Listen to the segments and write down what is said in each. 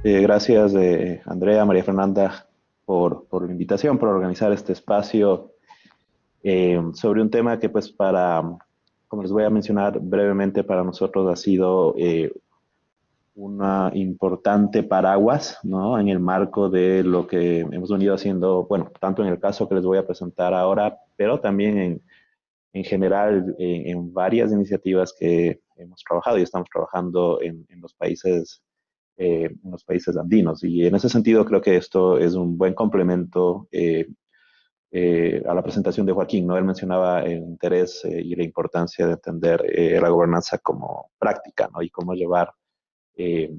Gracias, Andrea, María Fernanda, por la invitación, por organizar este espacio sobre un tema que, pues, como les voy a mencionar brevemente, para nosotros ha sido una importante paraguas, ¿no? En el marco de lo que hemos venido haciendo, bueno, tanto en el caso que les voy a presentar ahora, pero también en general en varias iniciativas que hemos trabajado y estamos trabajando en los países andinos. Y en ese sentido creo que esto es un buen complemento a la presentación de Joaquín, ¿no? Él mencionaba el interés y la importancia de entender la gobernanza como práctica, ¿no? Y cómo llevar eh,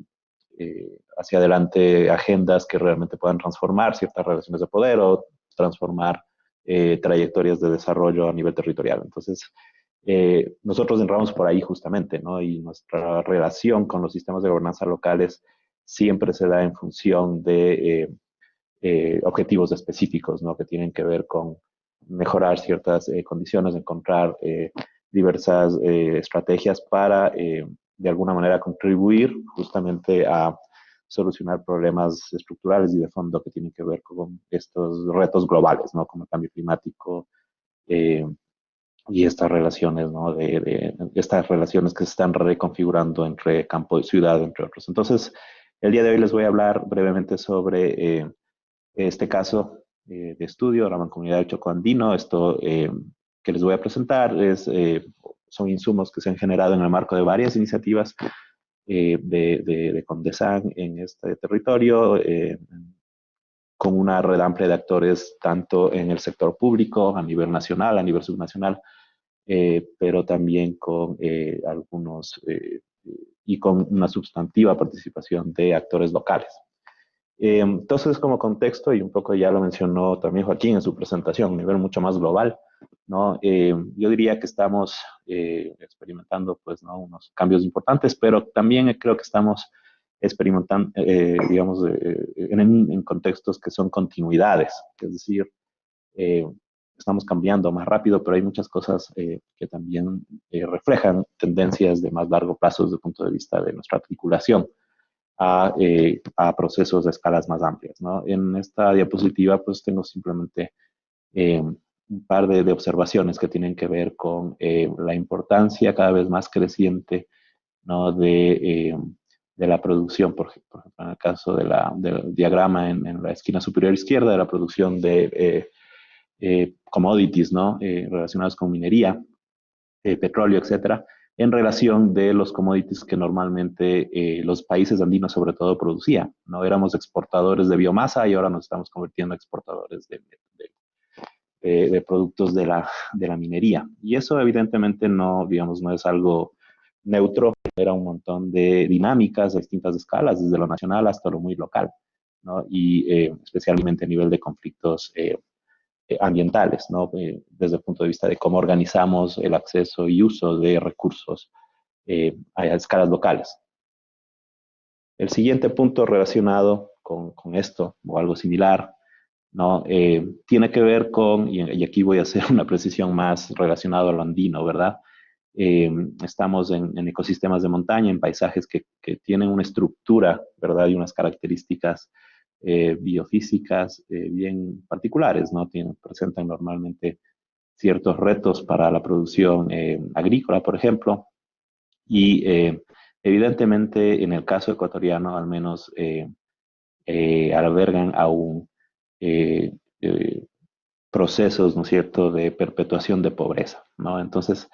hacia adelante agendas que realmente puedan transformar ciertas relaciones de poder o transformar trayectorias de desarrollo a nivel territorial. Entonces, nosotros entramos por ahí justamente, ¿no? Y nuestra relación con los sistemas de gobernanza locales siempre se da en función de objetivos específicos, ¿no? Que tienen que ver con mejorar ciertas condiciones, encontrar diversas estrategias para, de alguna manera, contribuir justamente a solucionar problemas estructurales y de fondo que tienen que ver con estos retos globales, ¿no? Como el cambio climático, eh, y estas relaciones, ¿no? Estas relaciones que se están reconfigurando entre campo y ciudad, entre otros. Entonces, el día de hoy les voy a hablar brevemente sobre este caso de estudio, la Mancomunidad del Chocó Andino. Esto que les voy a presentar son insumos que se han generado en el marco de varias iniciativas de Condesan en este territorio, con una red amplia de actores tanto en el sector público, a nivel nacional, a nivel subnacional, pero también con y con una sustantiva participación de actores locales. Entonces, como contexto, y un poco ya lo mencionó también Joaquín en su presentación, a un nivel mucho más global, ¿no? Yo diría que estamos experimentando, pues, ¿no? Unos cambios importantes, pero también creo que estamos experimentando, digamos, en contextos que son continuidades, es decir, eh, estamos cambiando más rápido, pero hay muchas cosas que también reflejan tendencias de más largo plazo desde el punto de vista de nuestra articulación a procesos de escalas más amplias, ¿no? En esta diapositiva, pues tengo simplemente un par de observaciones que tienen que ver con la importancia cada vez más creciente, ¿no? De la producción, por ejemplo, en el caso del diagrama en la esquina superior izquierda, de la producción de commodities, ¿no? Relacionados con minería, petróleo, etcétera, en relación de los commodities que normalmente los países andinos sobre todo producían. No éramos exportadores de biomasa y ahora nos estamos convirtiendo en exportadores de productos de la minería. Y eso evidentemente no, digamos, no es algo neutro, era un montón de dinámicas a distintas escalas, desde lo nacional hasta lo muy local, ¿no? Y especialmente a nivel de conflictos ambientales, ¿no? Desde el punto de vista de cómo organizamos el acceso y uso de recursos a escalas locales. El siguiente punto relacionado con esto, o algo similar, ¿no? Tiene que ver con, y aquí voy a hacer una precisión más relacionada a lo andino, ¿verdad? Eh, Estamos en ecosistemas de montaña, en paisajes que tienen una estructura, ¿verdad? Y unas características biofísicas bien particulares, ¿no? Presentan normalmente ciertos retos para la producción agrícola, por ejemplo, y evidentemente en el caso ecuatoriano al menos albergan aún eh, eh, procesos, ¿no es cierto?, de perpetuación de pobreza, ¿no? Entonces,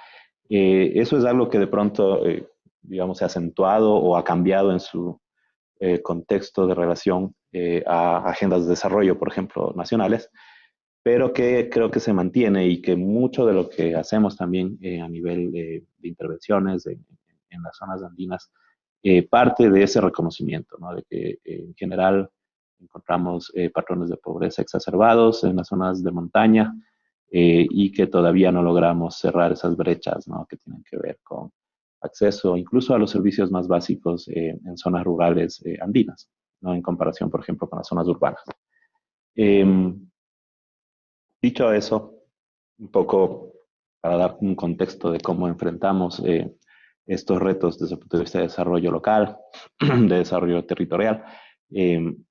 eso es algo que de pronto, digamos, se ha acentuado o ha cambiado en su contexto de relación a agendas de desarrollo, por ejemplo, nacionales, pero que creo que se mantiene y que mucho de lo que hacemos también a nivel de intervenciones en las zonas andinas parte de ese reconocimiento, ¿no? De que en general encontramos patrones de pobreza exacerbados en las zonas de montaña y que todavía no logramos cerrar esas brechas, ¿no? Que tienen que ver con acceso incluso a los servicios más básicos en zonas rurales andinas, ¿no? En comparación, por ejemplo, con las zonas urbanas. Em, Dicho eso, un poco para dar un contexto de cómo enfrentamos estos retos desde el punto de vista de desarrollo local, de desarrollo territorial,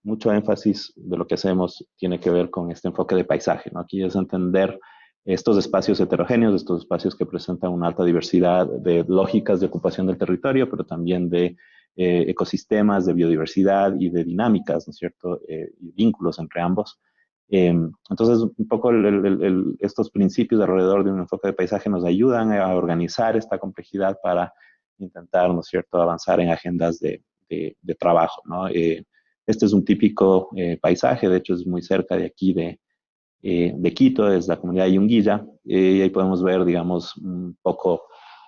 mucho énfasis de lo que hacemos tiene que ver con este enfoque de paisaje, ¿no? Aquí es entender estos espacios heterogéneos, estos espacios que presentan una alta diversidad de lógicas de ocupación del territorio, pero también de ecosistemas, de biodiversidad y de dinámicas, ¿no es cierto? Y vínculos entre ambos. Entonces, un poco estos principios alrededor de un enfoque de paisaje nos ayudan a organizar esta complejidad para intentar, ¿no es cierto?, avanzar en agendas de trabajo, ¿no? Este es un típico paisaje, de hecho es muy cerca de aquí de Quito, es la comunidad de Yunguilla, y ahí podemos ver, digamos, un poco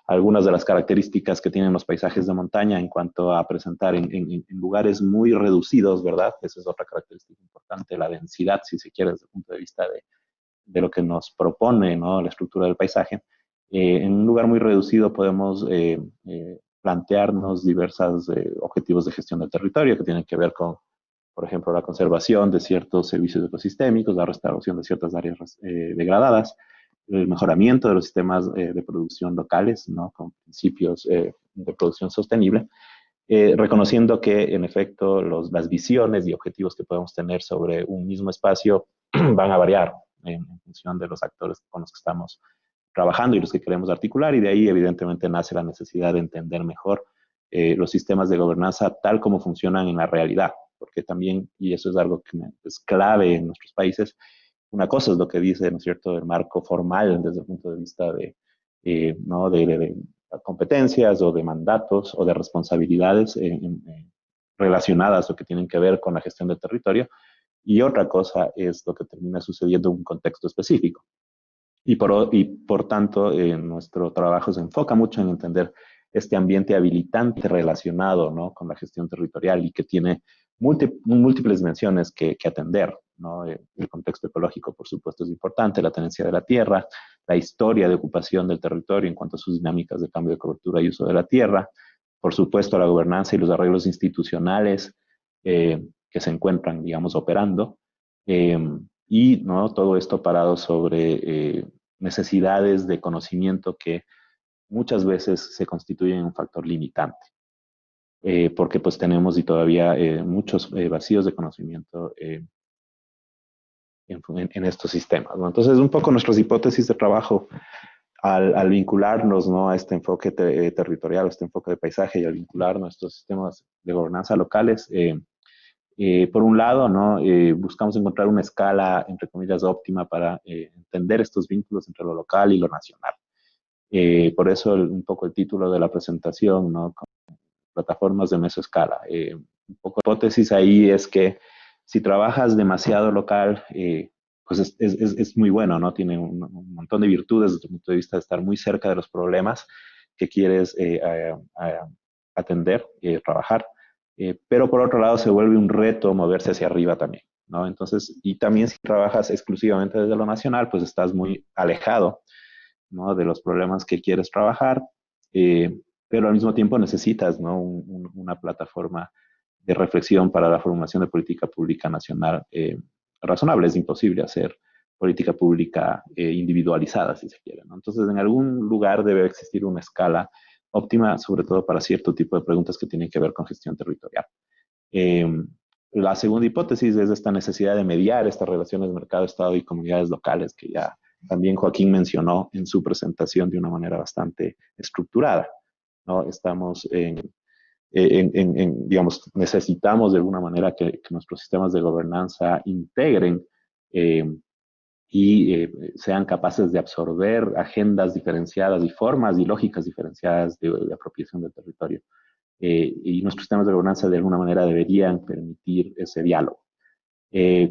algunas de las características que tienen los paisajes de montaña en cuanto a presentar en lugares muy reducidos, ¿verdad? Esa es otra característica importante, la densidad, si se quiere, desde el punto de vista de lo que nos propone, ¿no?, la estructura del paisaje. En un lugar muy reducido podemos plantearnos diversos objetivos de gestión del territorio que tienen que ver con, por ejemplo, la conservación de ciertos servicios ecosistémicos, la restauración de ciertas áreas degradadas, el mejoramiento de los sistemas de producción locales, ¿no?, con principios de producción sostenible, reconociendo que, en efecto, las visiones y objetivos que podemos tener sobre un mismo espacio van a variar en función de los actores con los que estamos trabajando y los que queremos articular, y de ahí, evidentemente, nace la necesidad de entender mejor los sistemas de gobernanza tal como funcionan en la realidad, porque también, y eso es algo que es clave en nuestros países, una cosa es lo que dice, ¿no es cierto?, el marco formal desde el punto de vista ¿no?, de competencias o de mandatos o de responsabilidades relacionadas o que tienen que ver con la gestión del territorio, y otra cosa es lo que termina sucediendo en un contexto específico. Y por tanto, nuestro trabajo se enfoca mucho en entender este ambiente habilitante relacionado, ¿no?, con la gestión territorial y que tiene múltiples dimensiones que atender, ¿no? El contexto ecológico, por supuesto, es importante, la tenencia de la tierra, la historia de ocupación del territorio en cuanto a sus dinámicas de cambio de cobertura y uso de la tierra, por supuesto, la gobernanza y los arreglos institucionales que se encuentran, digamos, operando. Eh, y, ¿no?, todo esto parado sobre necesidades de conocimiento que muchas veces se constituyen un factor limitante, porque pues tenemos y todavía muchos vacíos de conocimiento en estos sistemas, ¿no? Entonces, un poco nuestras hipótesis de trabajo al vincularnos, ¿no?, a este enfoque territorial, a este enfoque de paisaje y al vincular nuestros sistemas de gobernanza locales, por un lado, ¿no?, buscamos encontrar una escala, entre comillas, óptima para entender estos vínculos entre lo local y lo nacional. Por eso un poco el título de la presentación, ¿no?, con plataformas de mesoescala. Un poco de hipótesis ahí es que si trabajas demasiado local, pues es muy bueno, ¿no? Tiene un montón de virtudes desde el punto de vista de estar muy cerca de los problemas que quieres atender, trabajar. Pero por otro lado se vuelve un reto moverse hacia arriba también, ¿no? Entonces, y también si trabajas exclusivamente desde lo nacional, pues estás muy alejado, ¿no?, de los problemas que quieres trabajar, pero al mismo tiempo necesitas, ¿no?, una plataforma de reflexión para la formulación de política pública nacional razonable. Es imposible hacer política pública individualizada, si se quiere, ¿no? Entonces, en algún lugar debe existir una escala óptima, sobre todo para cierto tipo de preguntas que tienen que ver con gestión territorial. Eh, la segunda hipótesis es esta necesidad de mediar estas relaciones de mercado, Estado y comunidades locales, que ya también Joaquín mencionó en su presentación de una manera bastante estructurada, ¿no? Estamos digamos, necesitamos de alguna manera que nuestros sistemas de gobernanza integren eh, y sean capaces de absorber agendas diferenciadas y formas y lógicas diferenciadas de apropiación del territorio. Y nuestros sistemas de gobernanza de alguna manera deberían permitir ese diálogo.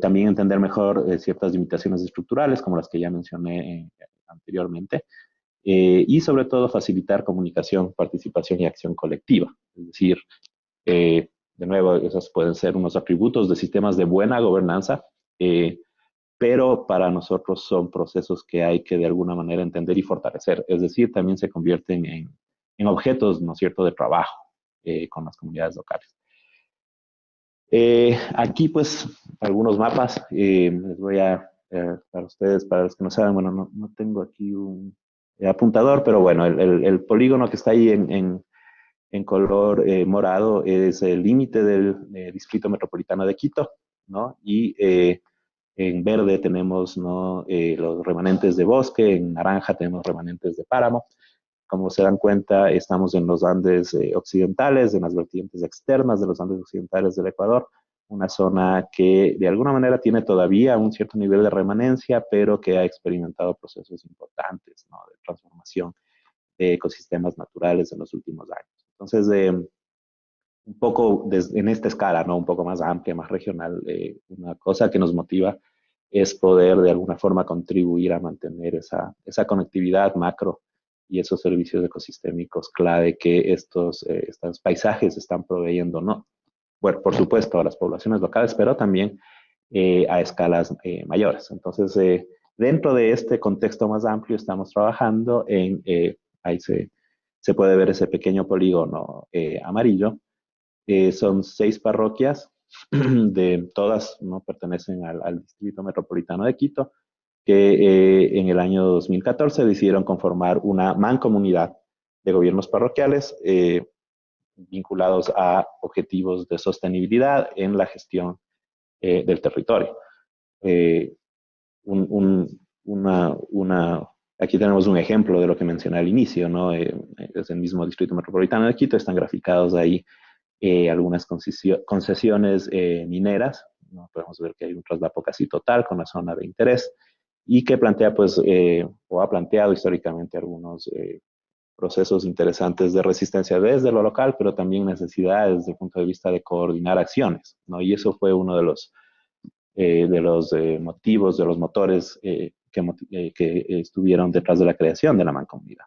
También entender mejor ciertas limitaciones estructurales, como las que ya mencioné anteriormente, y sobre todo facilitar comunicación, participación y acción colectiva. Es decir, de nuevo, esos pueden ser unos atributos de sistemas de buena gobernanza, pero para nosotros son procesos que hay que de alguna manera entender y fortalecer. Es decir, también se convierten en objetos, ¿no es cierto?, de trabajo con las comunidades locales. Aquí, pues, algunos mapas. Les voy para ustedes, para los que no saben, bueno, no tengo aquí un apuntador, pero bueno, el polígono que está ahí En color morado es el límite del Distrito Metropolitano de Quito, ¿no? Y en verde tenemos, ¿no? Los remanentes de bosque, en naranja tenemos remanentes de páramo. Como se dan cuenta, estamos en los Andes occidentales, en las vertientes externas de los Andes occidentales del Ecuador, una zona que de alguna manera tiene todavía un cierto nivel de remanencia, pero que ha experimentado procesos importantes, ¿no? De transformación de ecosistemas naturales en los últimos años. Entonces, un poco en esta escala, ¿no? Un poco más amplia, más regional, una cosa que nos motiva es poder de alguna forma contribuir a mantener esa conectividad macro y esos servicios ecosistémicos clave que estos paisajes están proveyendo, ¿no? Bueno, por supuesto, a las poblaciones locales, pero también a escalas mayores. Entonces, dentro de este contexto más amplio, estamos trabajando ahí se puede ver ese pequeño polígono amarillo, son 6 parroquias, de todas no pertenecen al Distrito Metropolitano de Quito, que en el año 2014 decidieron conformar una mancomunidad de gobiernos parroquiales vinculados a objetivos de sostenibilidad en la gestión del territorio. Eh, un, un, aquí tenemos un ejemplo de lo que mencioné al inicio, ¿no? Es el mismo Distrito Metropolitano de Quito, están graficados ahí algunas concesiones mineras, ¿no? Podemos ver que hay un traslapo casi total con la zona de interés y que plantea, pues, o ha planteado históricamente algunos procesos interesantes de resistencia desde lo local, pero también necesidades desde el punto de vista de coordinar acciones, ¿no? Y eso fue uno de los motivos, de los motores que estuvieron detrás de la creación de la mancomunidad.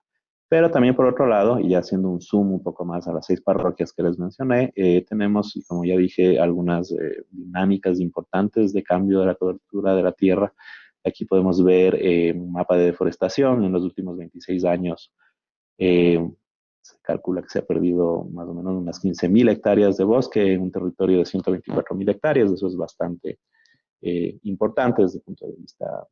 Pero también por otro lado, y ya haciendo un zoom un poco más a las 6 parroquias que les mencioné, tenemos, como ya dije, algunas dinámicas importantes de cambio de la cobertura de la tierra. Aquí podemos ver un mapa de deforestación en los últimos 26 años. Eh, Se calcula que se ha perdido más o menos unas 15.000 hectáreas de bosque en un territorio de 124.000 hectáreas. Eso es bastante importante desde el punto de vista,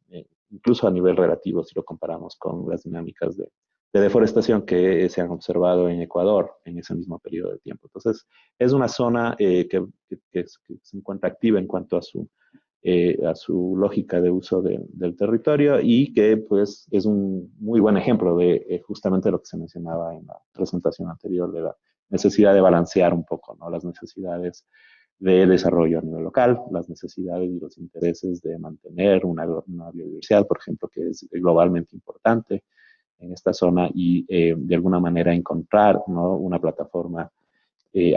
incluso a nivel relativo, si lo comparamos con las dinámicas de deforestación que se han observado en Ecuador en ese mismo periodo de tiempo. Entonces, es una zona que se encuentra activa en cuanto a su lógica de uso del territorio y que pues es un muy buen ejemplo de justamente lo que se mencionaba en la presentación anterior de la necesidad de balancear un poco, ¿no? Las necesidades de desarrollo a nivel local, las necesidades y los intereses de mantener una biodiversidad, por ejemplo, que es globalmente importante en esta zona y de alguna manera encontrar, ¿no? Una plataforma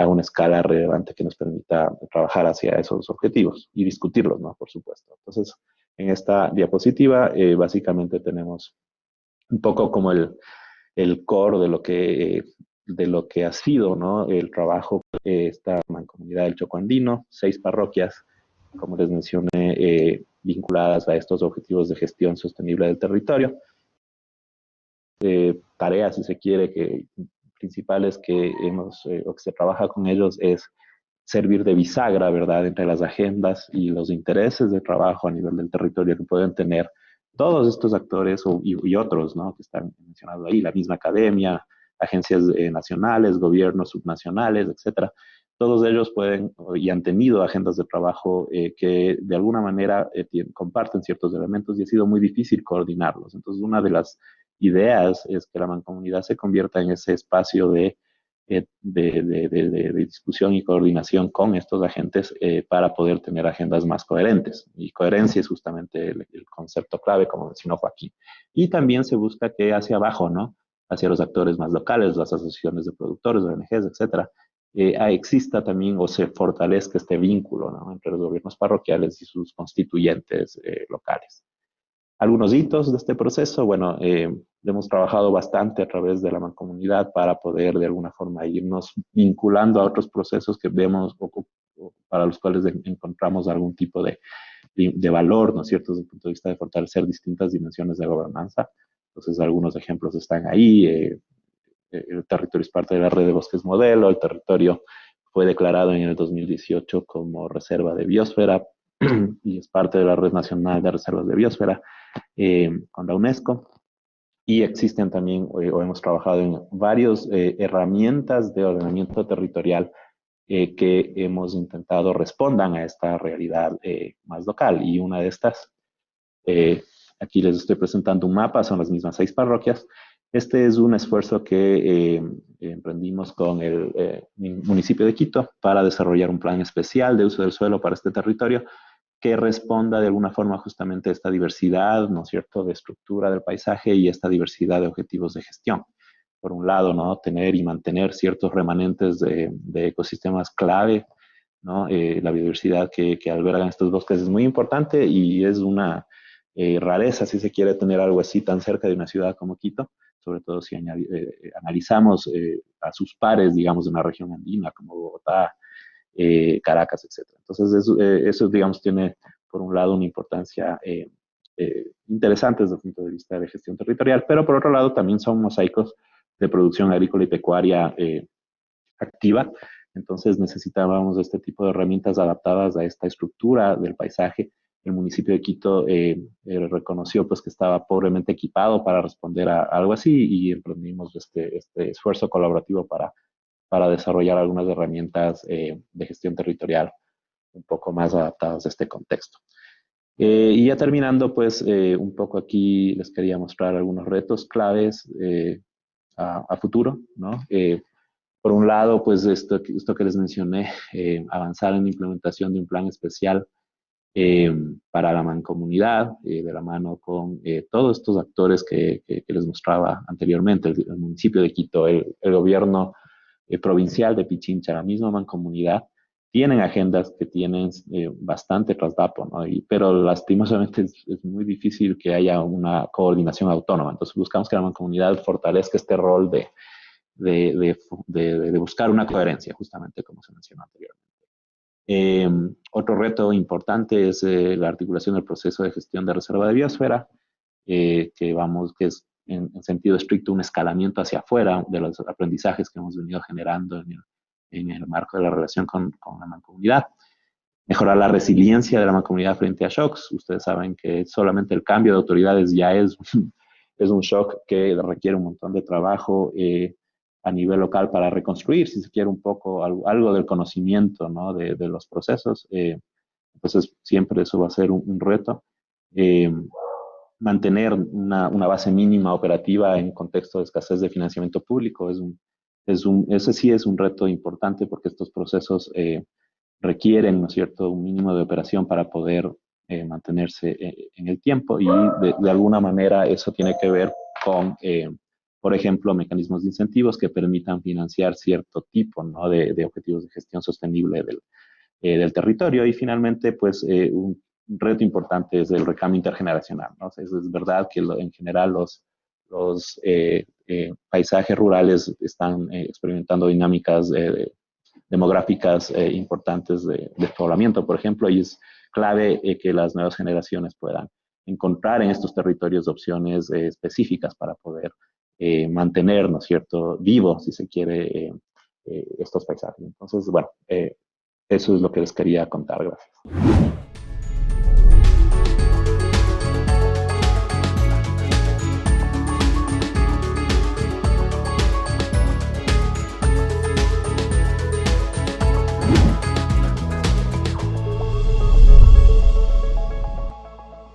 a una escala relevante que nos permita trabajar hacia esos objetivos y discutirlos, ¿no? Por supuesto. Entonces, en esta diapositiva básicamente tenemos un poco como el core de lo que ha sido, ¿no? El trabajo de esta mancomunidad del Choco Andino, 6 parroquias, como les mencioné, vinculadas a estos objetivos de gestión sostenible del territorio. Tareas, si se quiere, principales que o que se trabaja con ellos es servir de bisagra, ¿verdad?, entre las agendas y los intereses de trabajo a nivel del territorio que pueden tener todos estos actores y otros, ¿no?, que están mencionados ahí, la misma academia, agencias nacionales, gobiernos subnacionales, etcétera. Todos ellos pueden y han tenido agendas de trabajo que de alguna manera comparten ciertos elementos y ha sido muy difícil coordinarlos. Entonces, una de las ideas es que la mancomunidad se convierta en ese espacio de discusión y coordinación con estos agentes para poder tener agendas más coherentes. Y coherencia es justamente el concepto clave, como mencionó Joaquín. Y también se busca que hacia abajo, ¿no?, hacia los actores más locales, las asociaciones de productores, ONGs, etcétera, exista también o se fortalezca este vínculo, ¿no?, entre los gobiernos parroquiales y sus constituyentes locales. Algunos hitos de este proceso, bueno, hemos trabajado bastante a través de la mancomunidad para poder de alguna forma irnos vinculando a otros procesos que vemos o para los cuales encontramos algún tipo de valor, ¿no es cierto?, desde el punto de vista de fortalecer distintas dimensiones de gobernanza. Entonces, algunos ejemplos están ahí. El territorio es parte de la red de bosques modelo, el territorio fue declarado en el 2018 como reserva de biosfera y es parte de la red nacional de reservas de biosfera con la UNESCO. Y existen también, o hemos trabajado en varias herramientas de ordenamiento territorial que hemos intentado respondan a esta realidad más local. Y una de estas, eh, aquí les estoy presentando un mapa, son las mismas 6 parroquias. Este es un esfuerzo que emprendimos con el municipio de Quito para desarrollar un plan especial de uso del suelo para este territorio que responda de alguna forma justamente a esta diversidad, ¿no es cierto?, de estructura del paisaje y esta diversidad de objetivos de gestión. Por un lado, ¿no?, tener y mantener ciertos remanentes de ecosistemas clave, ¿no? La biodiversidad que albergan estos bosques es muy importante y es una rareza, si se quiere, tener algo así tan cerca de una ciudad como Quito, sobre todo si analizamos a sus pares, digamos, de una región andina como Bogotá, Caracas, etcétera. Entonces, eso, digamos, tiene, por un lado, una importancia interesante desde el punto de vista de gestión territorial, pero por otro lado, también son mosaicos de producción agrícola y pecuaria activa. Entonces, necesitábamos este tipo de herramientas adaptadas a esta estructura del paisaje. El municipio de Quito reconoció pues, que estaba pobremente equipado para responder a algo así y emprendimos este esfuerzo colaborativo para desarrollar algunas herramientas de gestión territorial un poco más adaptadas a este contexto. Y ya terminando, pues un poco aquí les quería mostrar algunos retos claves a futuro, ¿no? Por un lado, pues esto que les mencioné, avanzar en la implementación de un plan especial eh, para la mancomunidad, de la mano con todos estos actores que les mostraba anteriormente, el municipio de Quito, el gobierno provincial de Pichincha, la misma mancomunidad, tienen agendas que tienen bastante trasdapo, ¿no? Pero lastimosamente es muy difícil que haya una coordinación autónoma. Entonces buscamos que la mancomunidad fortalezca este rol de buscar una coherencia, justamente como se mencionó anteriormente. Otro reto importante es la articulación del proceso de gestión de reserva de biosfera, que es en sentido estricto un escalamiento hacia afuera de los aprendizajes que hemos venido generando en el marco de la relación con la mancomunidad. Mejorar la resiliencia de la mancomunidad frente a shocks. Ustedes saben que solamente el cambio de autoridades ya es un shock que requiere un montón de trabajo a nivel local para reconstruir, si se quiere, un poco algo del conocimiento, ¿no?, de los procesos. Entonces, siempre eso va a ser un reto. Eh, Mantener una base mínima operativa en contexto de escasez de financiamiento público ese sí es un reto importante porque estos procesos requieren, ¿no es cierto?, un mínimo de operación para poder mantenerse en el tiempo y de alguna manera eso tiene que ver con, por ejemplo, mecanismos de incentivos que permitan financiar cierto tipo, ¿no?, de objetivos de gestión sostenible del territorio y finalmente, pues, un reto importante es el recambio intergeneracional, ¿no? O sea, es verdad que en general los paisajes rurales están experimentando dinámicas demográficas importantes de poblamiento, por ejemplo, y es clave que las nuevas generaciones puedan encontrar en estos territorios opciones específicas para poder mantener, ¿no es cierto?, vivo, si se quiere, estos paisajes. Entonces, bueno, eso es lo que les quería contar. Gracias.